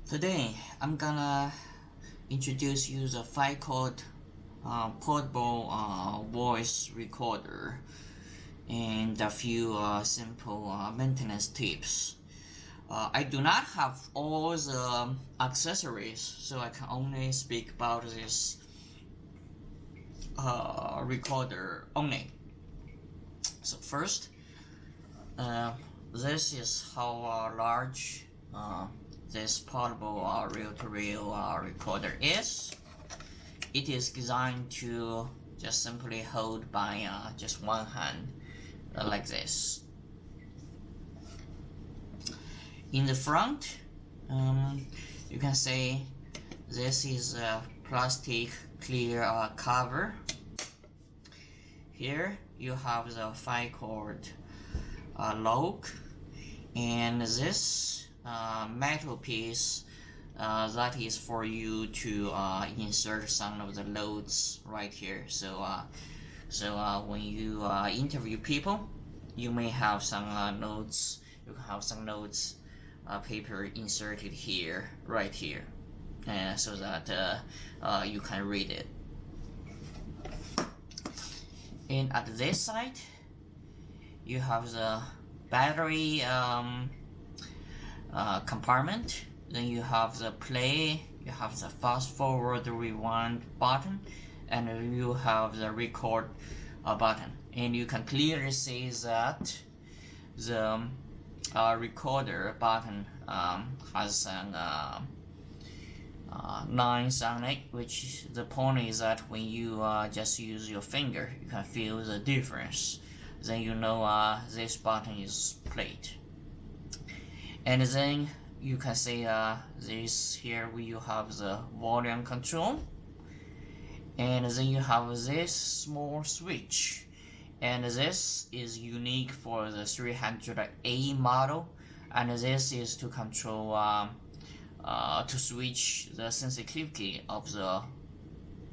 Today I'm gonna introduce you the FiCode portable voice recorder and a few simple maintenance tips. I do not have all the accessories, so I can only speak about this recorder only. So first, this is how large this portable reel-to-reel recorder is. It is designed to just simply hold by just one hand like this. In the front, you can see this is a plastic clear cover. Here you have the FiCode logo, and this metal piece that is for you to insert some of the loads right here. So when you interview people, you may have some notes. You can have some notes paper inserted here, right here, so that you can read it. And at this side, you have the battery compartment. Then you have the play, you have the fast forward rewind button, and you have the record button. And you can clearly see that the recorder button has an 9 on it, which the point is that when you just use your finger, you can feel the difference. Then you know this button is played. And then you can see this here where you have the volume control, and then you have this small switch, and this is unique for the 300A model, and this is to control to switch the sensitivity of the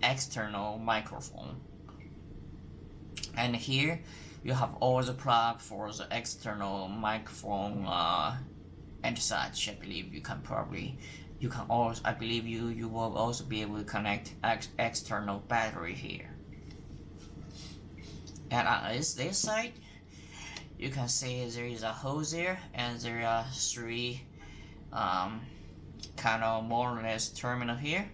external microphone. And here you have all the plug for the external microphone and such. I believe I believe you will also be able to connect external battery here. And on this side, you can see there is a hole there, and there are three kind of more or less terminal here.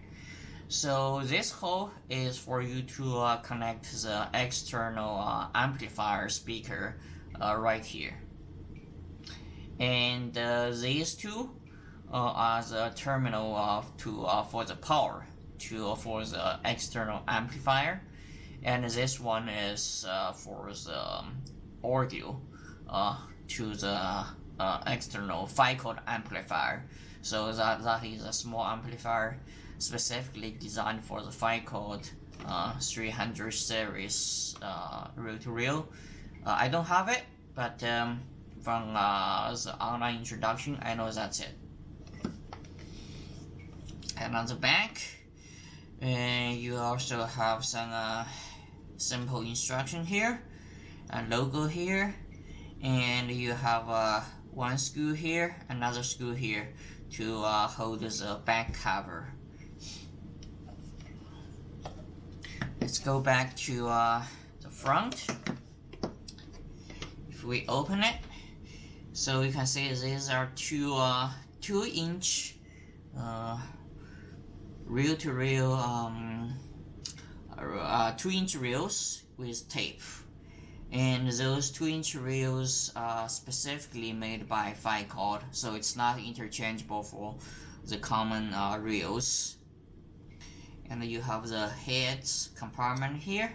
So this hole is for you to connect the external amplifier speaker right here. And these two are the terminal for the power for the external amplifier, and this one is for the audio to the external FiCode amplifier. So that is a small amplifier specifically designed for the FiCode 300 series reel-to-reel. I don't have it, but from the online introduction, I know that's it. And on the back, you also have some simple instruction here, a logo here, and you have one screw here, another screw here to hold the back cover. Let's go back to the front. If we open it, so you can see these are two 2-inch reel-to-reel 2-inch reels with tape, and those 2-inch reels are specifically made by FiCode, so it's not interchangeable for the common reels. And you have the heads compartment here.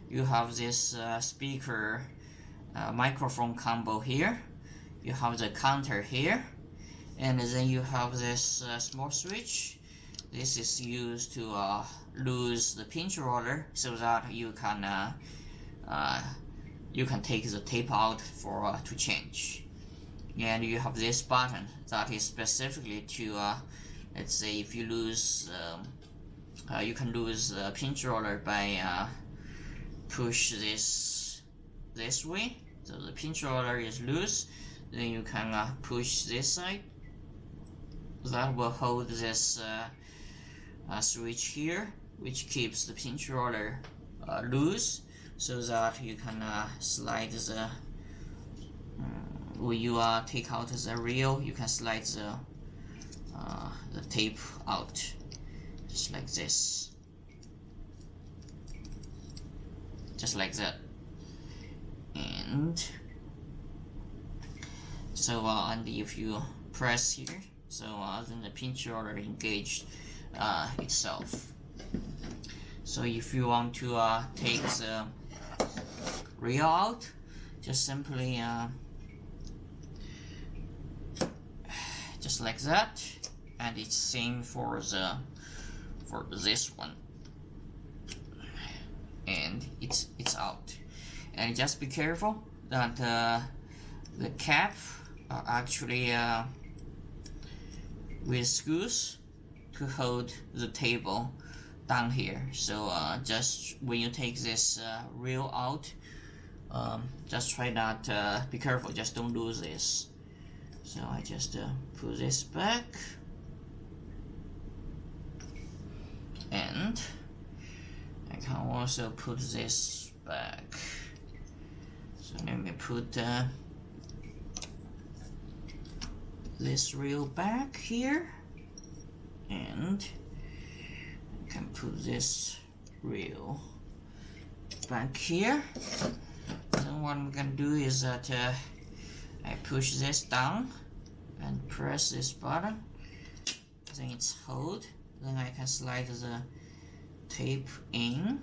You have this speaker microphone combo here. You have the counter here, and then you have this small switch. This is used to lose the pinch roller so that you can take the tape out for to change. And you have this button that is specifically to let's say if you lose you can lose the pinch roller by push this way, so the pinch roller is loose. Then you can push this side, that will hold this switch here, which keeps the pinch roller loose, so that you can slide the when you take out the reel, you can slide the tape out just like this, just like that. And so and if you press here, so then the pinch roller engaged itself. So if you want to take the reel out, just simply just like that, and it's same for this one, and it's out. And just be careful that the cap actually with screws to hold the table down here. So just when you take this reel out, just try not be careful, just don't lose this. So I just put this back, and I can also put this back. So let me put this reel back here, and I can put this reel back here. Then what I'm gonna do is that I push this down and press this button, then it's hold, then I can slide the tape in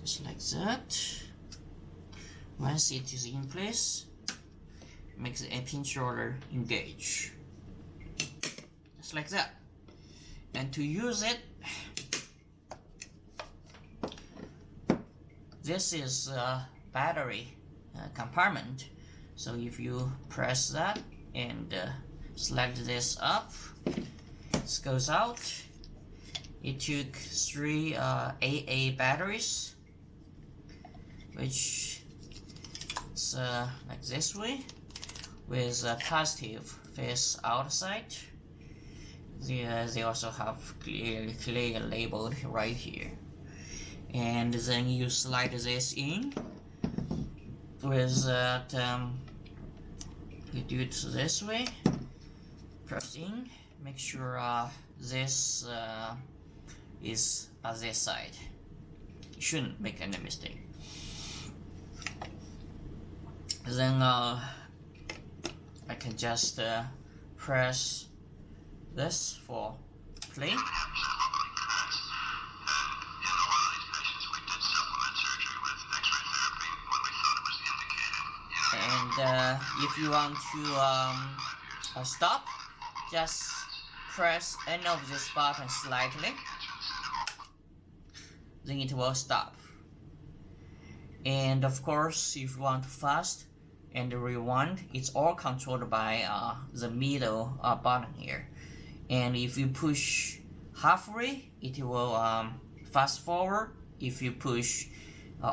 just like that. Once it is in place, makes the pinch roller engage just like that. And to use it, this is a battery compartment. So if you press that and select this up, this goes out. It took 3 AA batteries, which is like this way, with a positive face outside. They also have clearly labeled right here. And then you slide this in with that, you do it this way, press in, make sure this is at this side. You shouldn't make any mistake. Then I can just press this for play. And if you want to stop, just press any of this button slightly, then it will stop. And of course, if you want to fast and rewind, it's all controlled by the middle button here. And if you push halfway, it will fast forward. If you push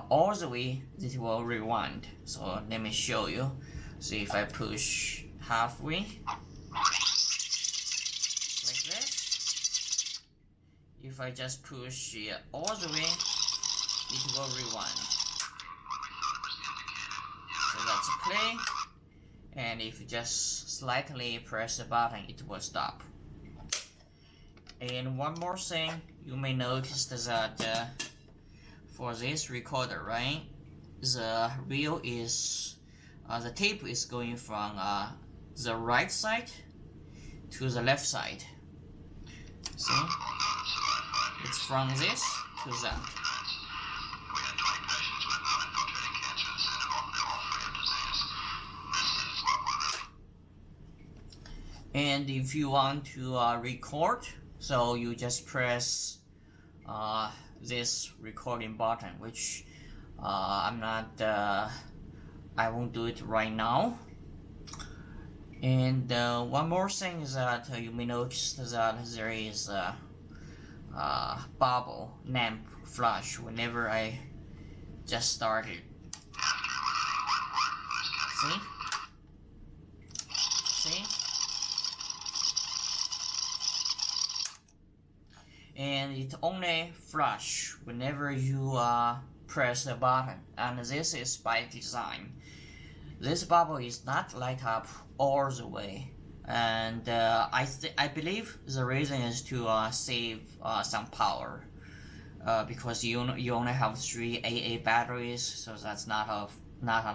all the way, it will rewind. So let me show you. So if I push halfway like this, if I just push all the way, it will rewind. So that's play, and if you just slightly press the button, it will stop. And one more thing, you may notice that for this recorder, right, the reel is the tape is going from the right side to the left side. See, it's from this to that. And if you want to record, so you just press this recording button, which I won't do it right now. And one more thing is that you may notice that there is a bubble lamp flash whenever I just started. See? See? it only flash whenever you press the button, and this is by design. This bubble is not light up all the way, and I believe the reason is to save some power, because you only have 3 AA batteries, so that's not a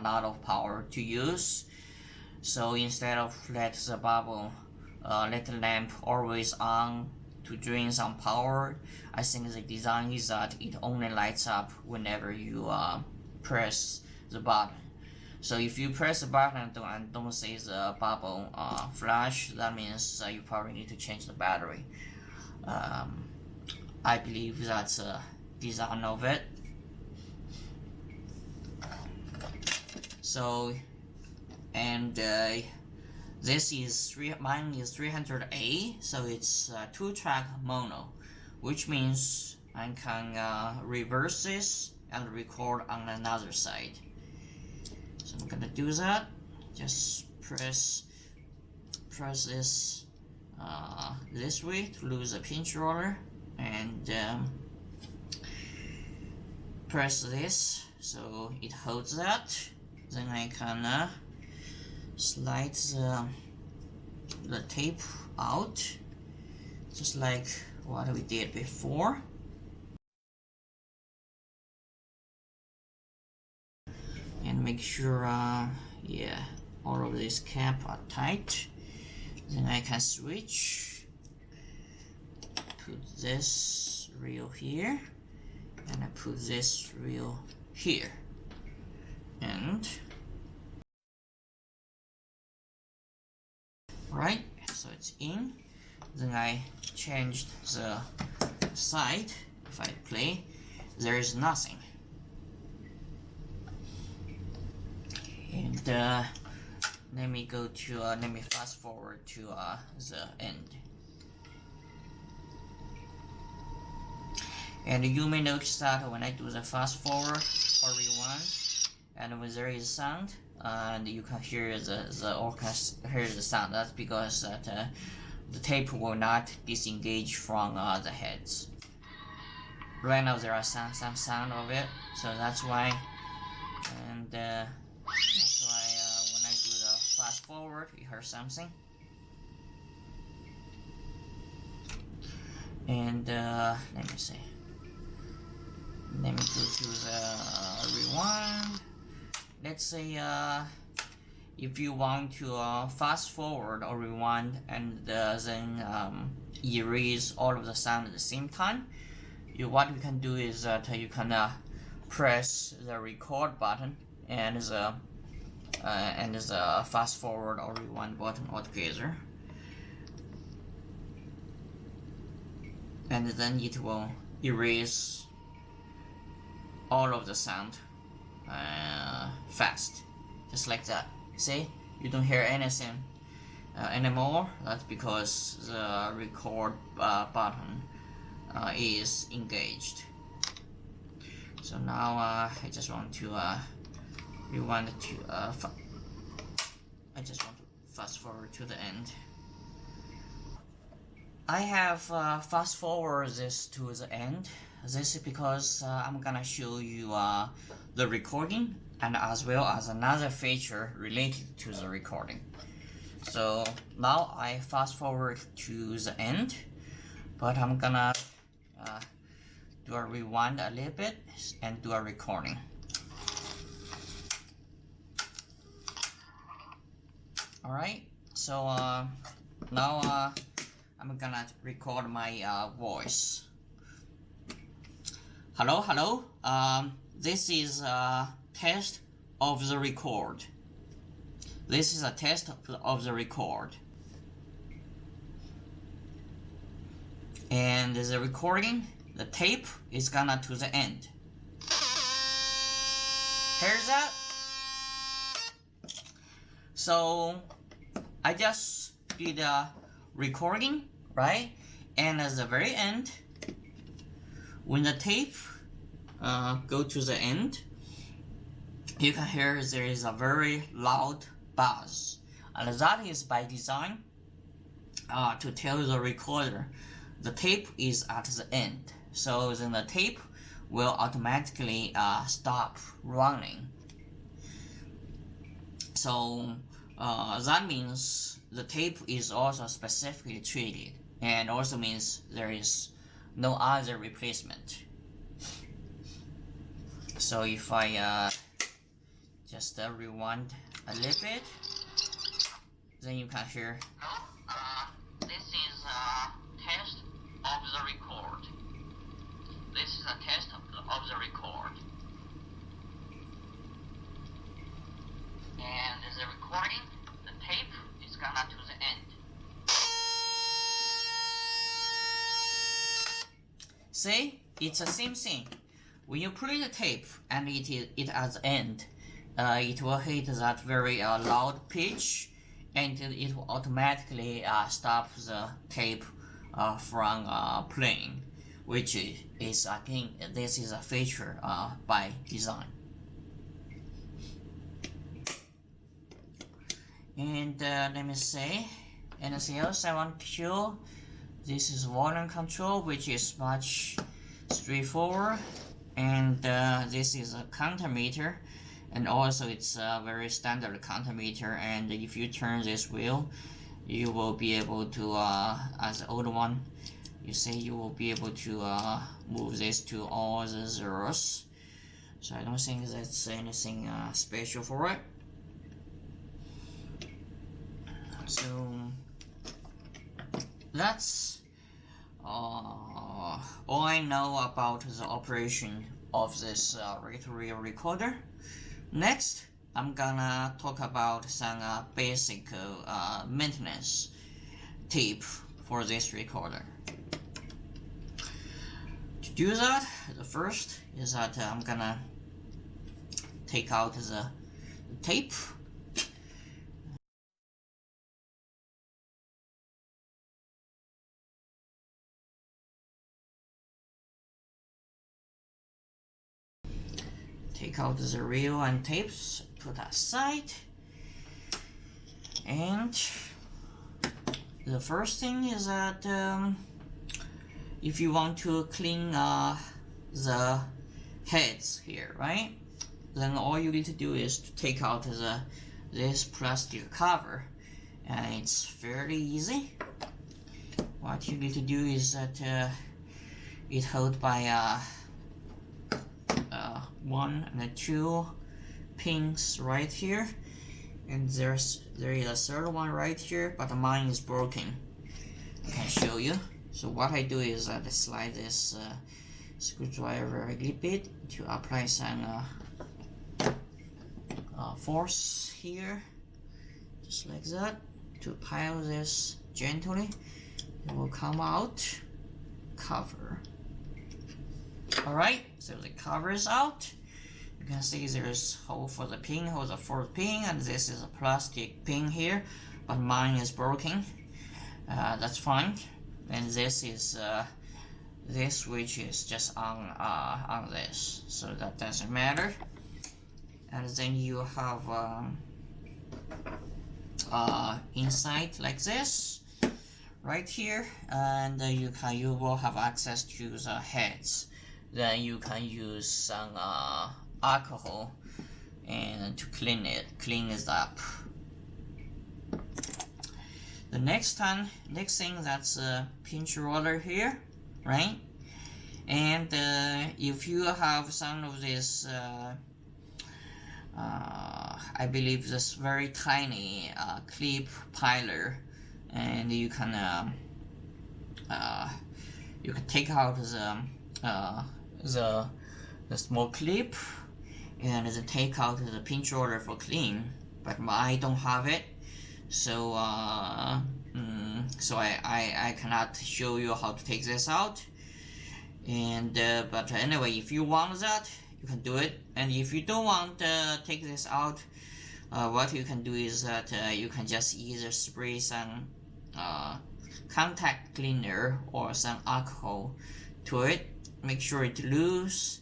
lot of power to use. So instead of let the lamp always on to drain some power, I think the design is that it only lights up whenever you press the button. So if you press the button and don't see the bubble flash, that means you probably need to change the battery. I believe that's the design of it. So, and this is mine is 300A, so it's 2-track mono, which means I can reverse this and record on another side. So I'm gonna do that. Just press this this way to lose the pinch roller, and press this so it holds that. Then I can slide the tape out, just like what we did before. And make sure, yeah, all of these caps are tight. Then I can switch, put this reel here, and I put this reel here, and right, so it's in. Then I changed the side. If I play, there is nothing. And let me fast forward to the end. And you may notice that when I do the fast forward or rewind, and when there is sound, and you can hear the orchestra, hear the sound. That's because the tape will not disengage from the heads. Right now there are some sound of it, so that's why. And that's why when I do the fast forward, you hear something. And let me see. Let me go to the rewind. Let's say if you want to fast forward or rewind and then erase all of the sound at the same time, what you can do is that you can press the record button and the fast forward or rewind button altogether, and then it will erase all of the sound fast, just like that. See, you don't hear anything anymore. That's because the record button is engaged. So now I just want to rewind to I just want to fast forward to the end. I have fast forward this to the end. This is because I'm gonna show you the recording and as well as another feature related to the recording. So now I fast forward to the end, but I'm gonna do a rewind a little bit and do a recording. Alright, so now I'm gonna record my voice. Hello. This is a test of the record. This is a test of the record. And the recording, the tape is gonna to the end. Here's that. So I just did a recording, right? And at the very end, when the tape go to the end, you can hear there is a very loud buzz, and that is by design to tell the recorder the tape is at the end. so then the tape will automatically stop running. So that means the tape is also specifically treated, and also means there is no other replacement. So if I just rewind a little bit, then you can hear. This is a test of the record. This is a test of the record. And the recording, the tape is gonna to the end. See, it's the same thing. When you play the tape and it at the end, it will hit that very loud pitch, and it will automatically stop the tape from playing, which is, I think, this is a feature by design. And let me see, anything else I want to show? This is volume control, which is much straightforward, and this is a counter meter, and also it's a very standard counter meter, and if you turn this wheel, you will be able to, as the old one, you see, you will be able to move this to all the zeros. So I don't think that's anything special for it. So that's all I know about the operation of this reel recorder. Next, I'm gonna talk about some basic maintenance tip for this recorder. To do that, the first is that I'm gonna take out the tape. Take out the reel and tapes, put aside, and the first thing is that if you want to clean the heads here, right? Then all you need to do is to take out this plastic cover, and it's fairly easy. What you need to do is that it held by one and two pins right here, and there is a third one right here, but mine is broken. I can show you. So what I do is that I slide this screwdriver a little bit to apply some force here, just like that, to pile this gently. It will come out. Cover. Alright, so the cover is out. You can see there's hole for the pin, hole for the pin, and this is a plastic pin here, but mine is broken. That's fine. And this is this switch is just on this, so that doesn't matter. And then you have inside like this, right here, and you will have access to the heads. Then you can use some alcohol and to clean it up. The next thing, that's a pinch roller here, right? And if you have some of this I believe this very tiny clip piler, and you can take out the small clip and then take out the pinch roller for clean, but I don't have it, so so I cannot show you how to take this out. And but anyway, if you want that, you can do it, and if you don't want to take this out, what you can do is that you can just either spray some contact cleaner or some alcohol to it, make sure it's loose,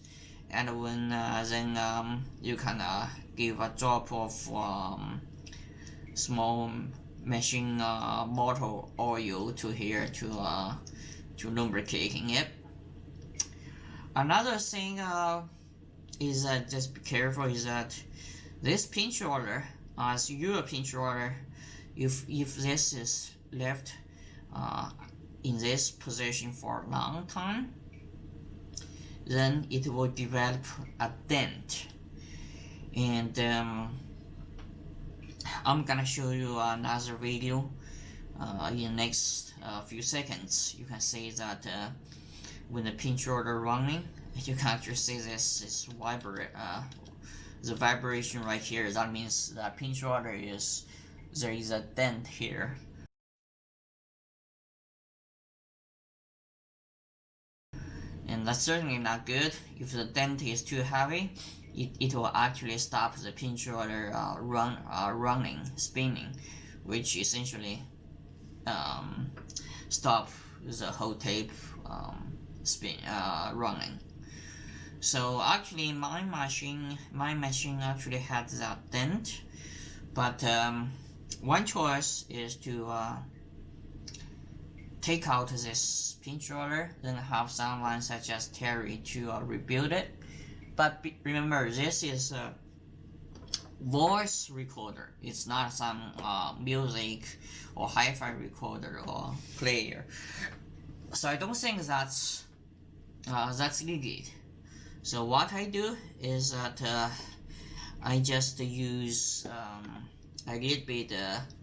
and when then you can give a drop of small machine motor oil to here to lubricating it. Another thing is that just be careful is that this pinch roller, as your pinch roller, if this is left in this position for a long time, then it will develop a dent. And I'm gonna show you another video in the next few seconds. You can see that when the pinch roller running, you can actually see this the vibration right here. That means that pinch roller there is a dent here. And that's certainly not good. If the dent is too heavy, it will actually stop the pinch roller running, spinning, which essentially stop the whole tape running. So actually my machine actually had that dent, but one choice is to take out this pinch roller, then have someone such as Terry to rebuild it. But remember, this is a voice recorder. It's not some music or hi-fi recorder or player. So I don't think that's needed. So what I do is that I just use a little bit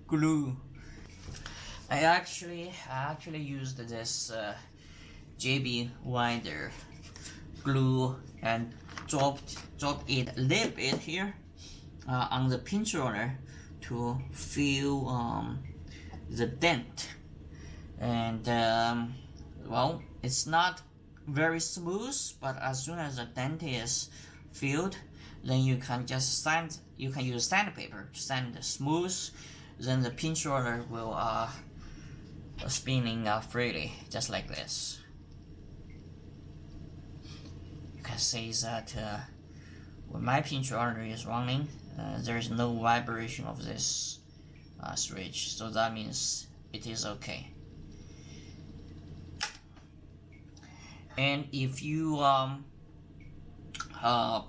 glue. I actually used this JB Winder glue and dropped it a little bit here on the pinch roller to fill the dent. And well, it's not very smooth, but as soon as the dent is filled, then you can just use sandpaper to sand it smooth. Then the pinch roller will spinning freely, just like this. You can see that when my pinch roller is running, there is no vibration of this switch, so that means it is okay. And if you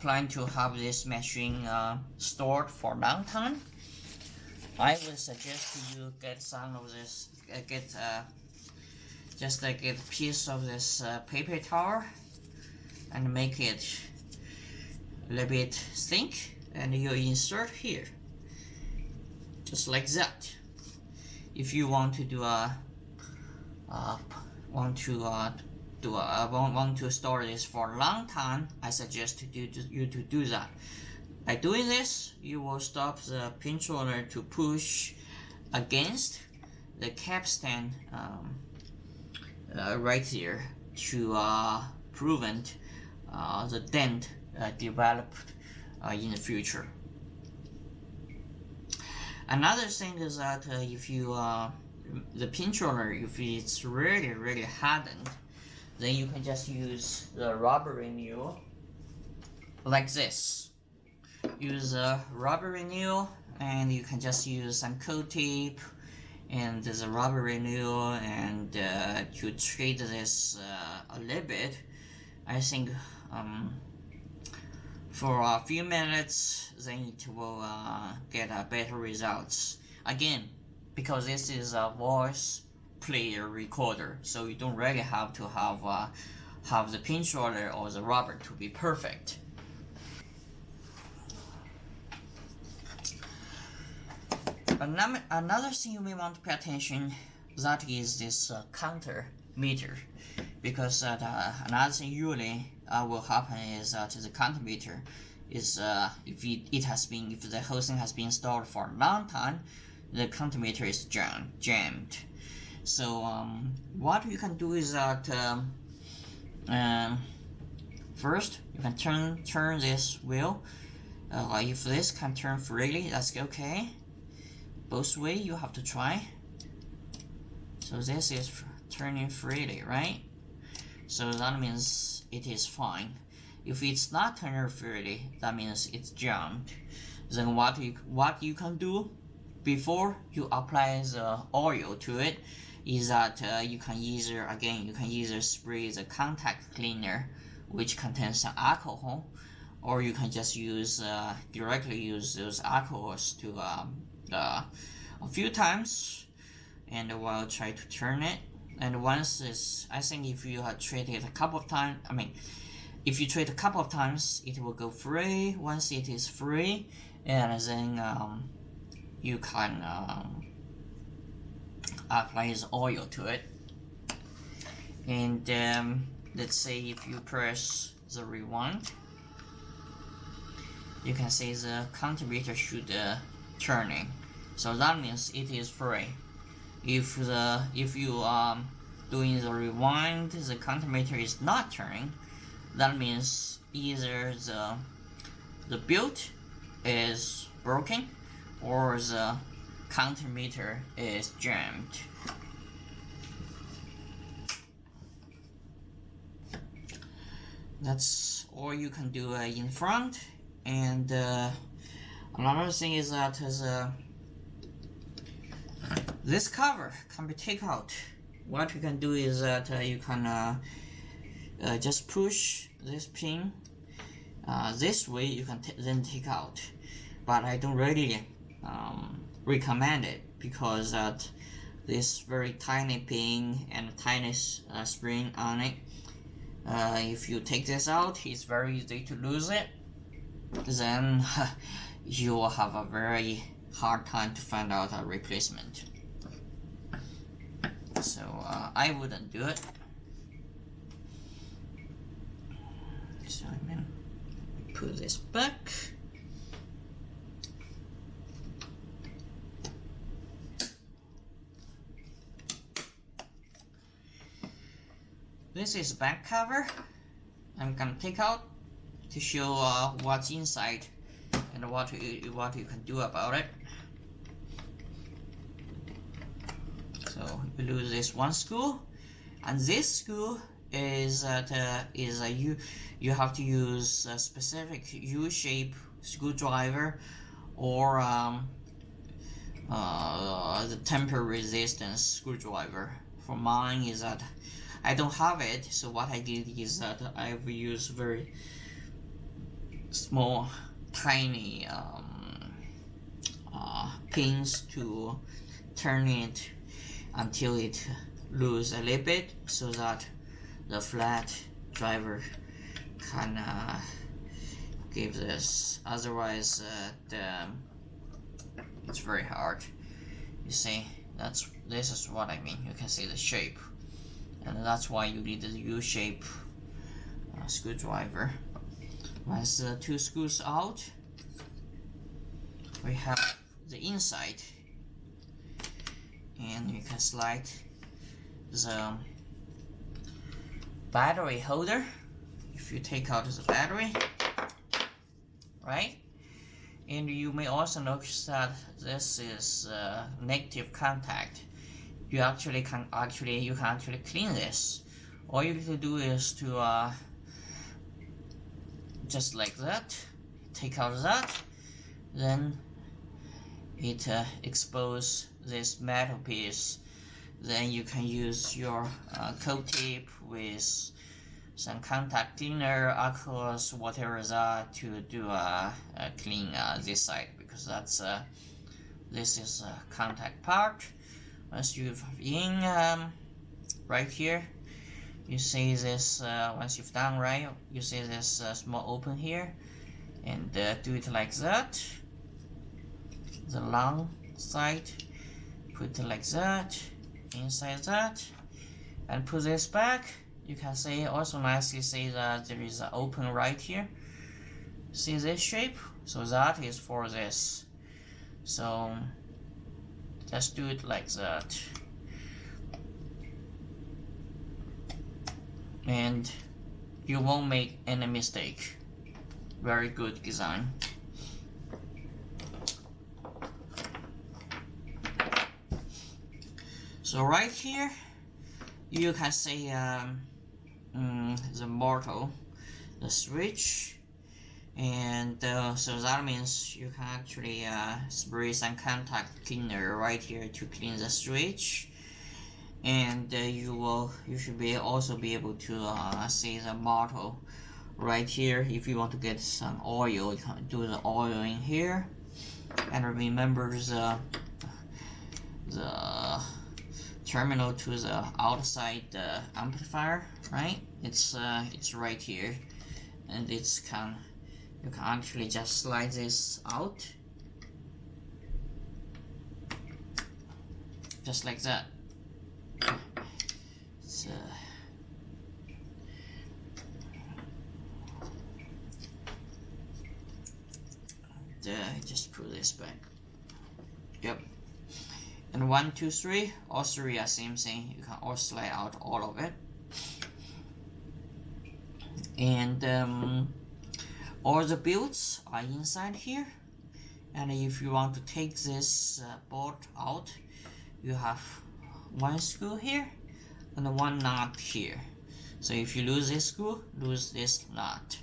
plan to have this machine stored for a long time, I would suggest you get some of this, just like a piece of this paper towel and make it a little bit thick, and you insert here, just like that. If you want to do want to store this for a long time, I suggest you to do that. By doing this, you will stop the pinch roller to push against the capstan right here to prevent the dent developed in the future. Another thing is that if you the pinch roller, if it's really hardened, then you can just use the rubber renewal like this. Use a rubber renewal, and you can just use some coat tape and the rubber renewal, and to treat this a little bit. I think for a few minutes, then it will get better results. Again, because this is a voice player recorder, so you don't really have to have the pinch roller or the rubber to be perfect. Another thing you may want to pay attention, that is this counter meter, because another thing usually will happen is that the counter meter is if the whole thing has been installed for a long time, the counter meter is jammed. So what you can do is that first you can turn this wheel. If this can turn freely, that's okay. Both way you have to try. So this is turning freely, right? So that means it is fine. If it's not turning freely, that means it's jammed. Then what you can do before you apply the oil to it is that you can either spray the contact cleaner which contains some alcohol, or you can just use directly use those alcohols to a few times, and we'll try to turn it. And once it's, I think if you have tried it a couple of times, if you trade a couple of times, it will go free. Once it is free, and then you can apply the oil to it. And let's say if you press the rewind, you can see the countermeter should turning. So that means it is free. If you doing the rewind, the countermeter is not turning, that means either the build is broken or the countermeter is jammed. That's all you can do in front. And another thing is that this cover can be taken out. What you can do is that you can just push this pin this way. You can then take out, but I don't really recommend it, because that this very tiny pin and tiny spring on it, if you take this out, it's very easy to lose it. Then you will have a very hard time to find out a replacement. So I wouldn't do it. So I'm gonna put this back. This is back cover. I'm gonna take out to show what's inside and what you can do about it. So you lose this one screw, and this screw is you have to use a specific U-shape screwdriver, or the temper resistance screwdriver. For mine is that I don't have it, so what I did is that I've used very small, tiny pins to turn it until it lose a little bit, so that the flat driver can give this. Otherwise, it's very hard. You see, this is what I mean. You can see the shape, and that's why you need the U-shape screwdriver. Once the two screws out, we have the inside, and you can slide the battery holder. If you take out the battery, right? And you may also notice that this is negative contact. You can actually clean this. All you need to do is to just like that, take out that, then it expose this metal piece. Then you can use your coat tape with some contact cleaner, aqueous, whatever that, to do clean this side, because that's this is a contact part. Once you've in right here, you see this. Once you've done right, you see this small open here, and do it like that. The long side, put it like that, inside that, and put this back. You can see also nicely see that there is an open right here. See this shape? So that is for this. So just do it like that. And you won't make any mistake. Very good design. So right here, you can see the motor, the switch, and so that means you can actually spray some contact cleaner right here to clean the switch, and you should also be able to see the motor right here. If you want to get some oil, you can do the oil in here. And remember the terminal to the outside amplifier, right? It's right here, and you can actually just slide this out, just like that. So just put this back. Yep. And 1, 2, 3, all three are same thing. You can all slide out all of it. And all the builds are inside here. And if you want to take this board out, you have one screw here and one nut here. So if you lose this screw, lose this nut,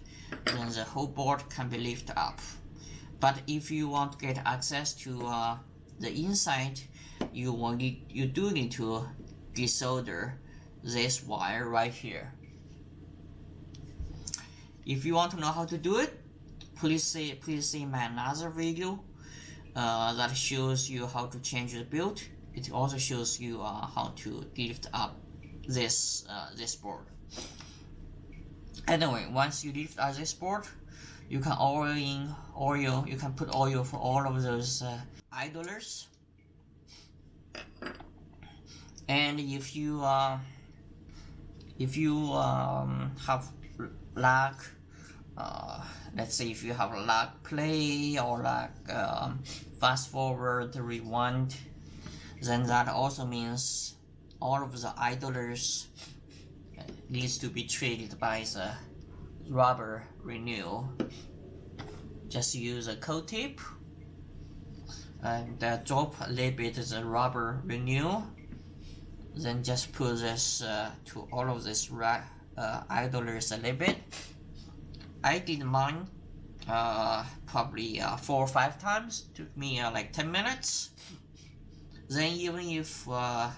then the whole board can be lifted up. But if you want to get access to the inside, you do need to desolder this wire right here. If you want to know how to do it, please see my another video that shows you how to change the build. It also shows you how to lift up this board. Anyway, once you lift up this board, you can you can put oil for all of those idlers. And if you have lag, let's say if you have lag play or lag fast forward, rewind, then that also means all of the idlers needs to be treated by the rubber renewal. Just use a coat tape and drop a little bit of the rubber renewal. Then just put this to all of this idlers a little bit. I did mine probably 4 or 5 times. Took me like 10 minutes. Then even if the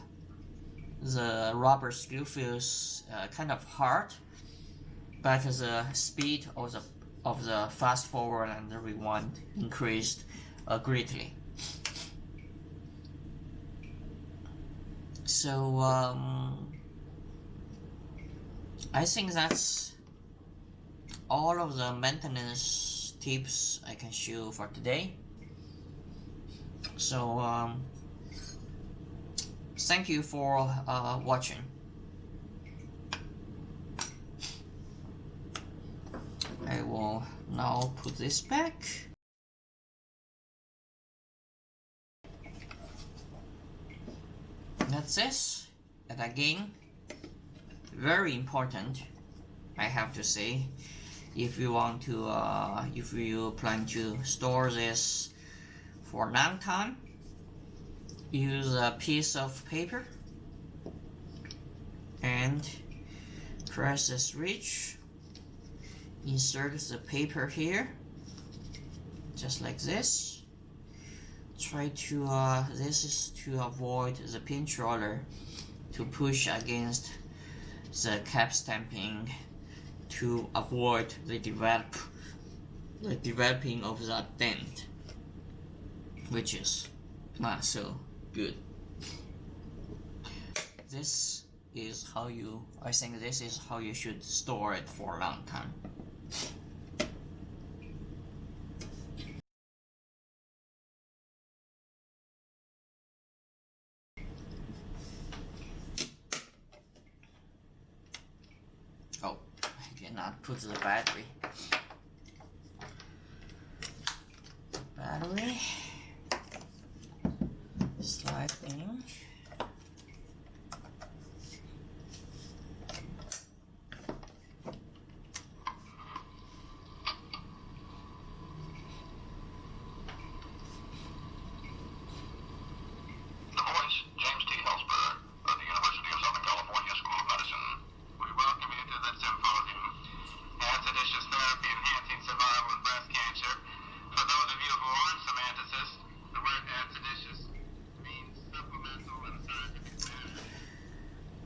rubber still feels kind of hard, but the speed of the fast forward and the rewind increased greatly. So I think that's all of the maintenance tips I can show for today. So thank you for watching. I will now put this back. That's this. And again, very important, I have to say, if you want to, if you plan to store this for a long time, use a piece of paper and press the switch. Insert the paper here, just like this. Try to, this is to avoid the pinch roller to push against the cap stamping to avoid the developing of that dent, which is not so good. This is how I think this is how you should store it for a long time. Oh, I did not put the battery. Slide in.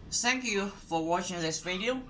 Thank you for watching this video.